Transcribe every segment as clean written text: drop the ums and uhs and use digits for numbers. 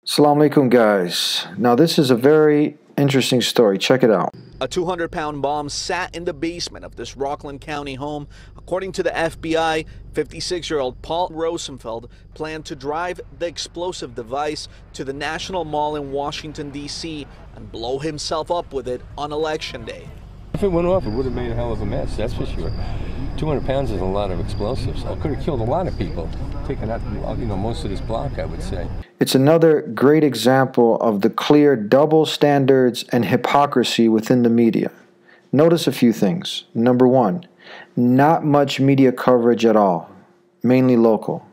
Assalamu alaikum, guys. Now this is a very interesting story. Check it out. A 200-pound bomb sat in the basement of this Rockland County home. According to the FBI, 56-year-old Paul Rosenfeld planned to drive the explosive device to the National Mall in Washington, D.C. and blow himself up with it on Election Day. If it went off, it would have made a hell of a mess, that's for sure. 200 pounds is a lot of explosives. I could have killed a lot of people, taken out, most of this block, I would say. It's another great example of the clear double standards and hypocrisy within the media. Notice a few things. Number one, not much media coverage at all, mainly local.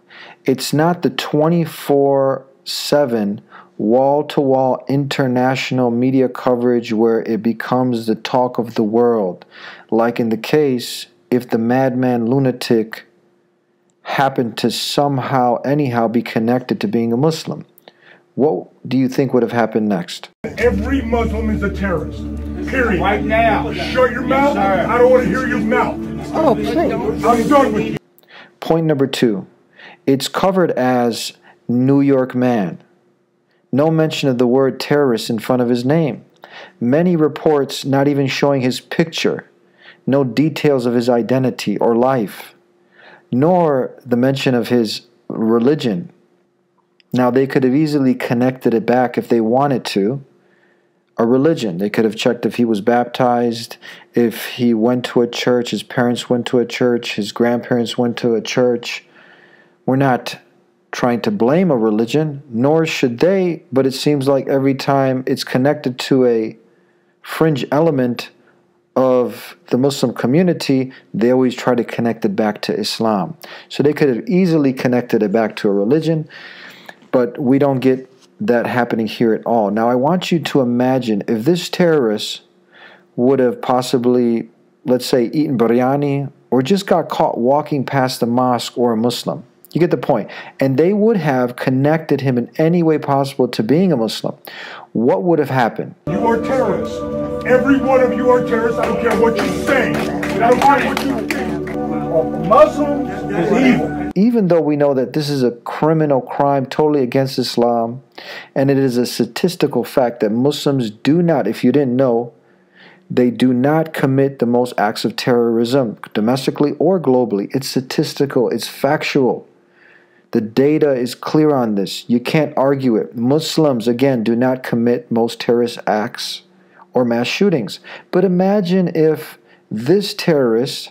It's not the 24/7 wall-to-wall international media coverage where it becomes the talk of the world, like in the case if the madman lunatic happened to somehow anyhow be connected to being a Muslim. What do you think would have happened next? Every Muslim is a terrorist. Period. Right now. Shut your mouth. I don't want to hear your mouth. Oh, please. I'm done with you. Point number two. It's covered as New York man. No mention of the word terrorist in front of his name. Many reports not even showing his picture. No details of his identity or life, nor the mention of his religion. Now, they could have easily connected it back if they wanted to. A religion. They could have checked if he was baptized, if he went to a church, his parents went to a church, his grandparents went to a church. We're not trying to blame a religion, nor should they, but it seems like every time it's connected to a fringe element of the Muslim community, they always try to connect it back to Islam. So they could have easily connected it back to a religion, but we don't get that happening here at all. Now I want you to imagine if this terrorist would have possibly, let's say, eaten biryani or just got caught walking past a mosque or a Muslim. You get the point. And they would have connected him in any way possible to being a Muslim. What would have happened? You are terrorists. Every one of you are terrorists. I don't care what you say. I don't care what you think. A Muslim is evil. Even though we know that this is a criminal crime totally against Islam, and it is a statistical fact that Muslims do not, if you didn't know, they do not commit the most acts of terrorism, domestically or globally. It's statistical. It's factual. The data is clear on this. You can't argue it. Muslims, again, do not commit most terrorist acts or mass shootings. But imagine if this terrorist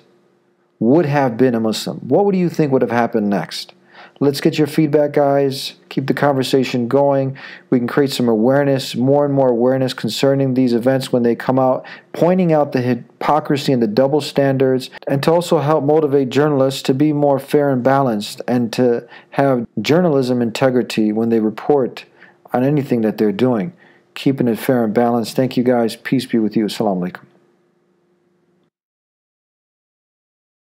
would have been a Muslim. What do you think would have happened next? Let's get your feedback, guys. Keep the conversation going. We can create some awareness, more and more awareness concerning these events when they come out, pointing out the hypocrisy and the double standards, and to also help motivate journalists to be more fair and balanced and to have journalism integrity when they report on anything that they're doing. Keeping it fair and balanced. Thank you, guys. Peace be with you. Assalamu alaikum.